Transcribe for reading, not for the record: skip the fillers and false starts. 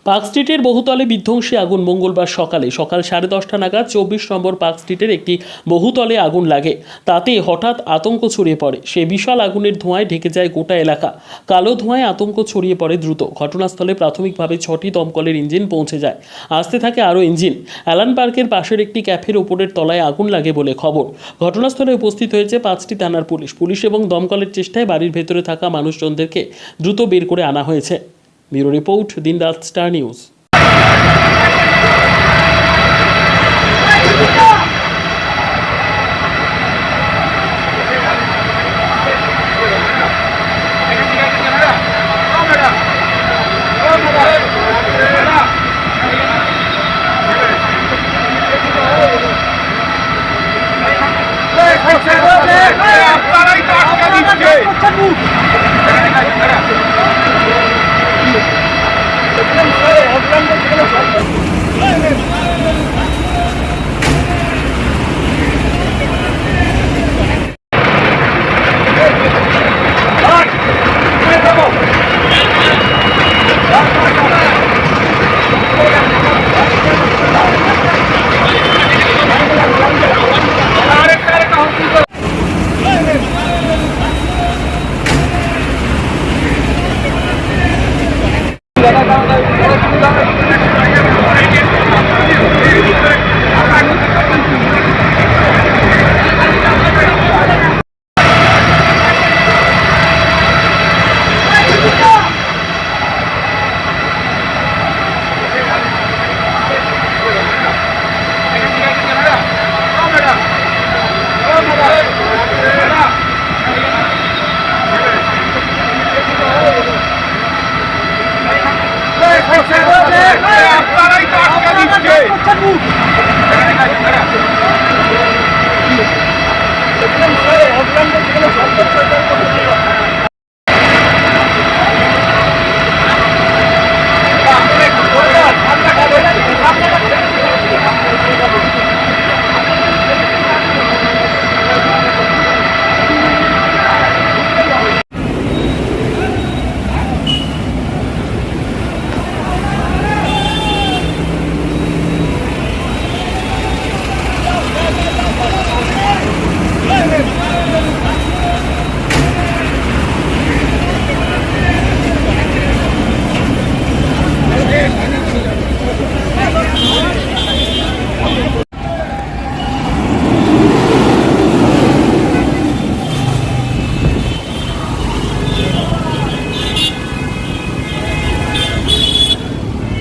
Park স্ট্রিটের বহুতলে বিধ্বংসী আগুন মঙ্গলবার সকাল 10:30 নাগাদ 24 নম্বর পার্ক স্ট্রিটের একটি বহুতলে আগুন লাগে। তাতে হঠাৎ আতঙ্ক ছড়িয়ে পড়ে। সেই বিশাল আগুনের ধোঁয়ায় ঢেকে যায় গোটা এলাকা। কালো ধোঁয়ায় আতঙ্ক ছড়িয়ে পড়ে দ্রুত। ঘটনাস্থলে প্রাথমিকভাবে 6টি দমকলের ইঞ্জিন পৌঁছে যায়। আসতে থাকে আরও ইঞ্জিন। অ্যালান পার্কের পাশের একটি ক্যাফের ওপরের তলায় আগুন লাগে বলে খবর। ঘটনাস্থলে উপস্থিত হয়েছে 5টি থানার পুলিশ এবং দমকলের চেষ্টায় বাড়ির ভেতরে থাকা মানুষজনদেরকে দ্রুত বের করে আনা হয়েছে। ব্যুরো রিপোর্ট, দিনরাত স্টার নিউজ। আপনারাই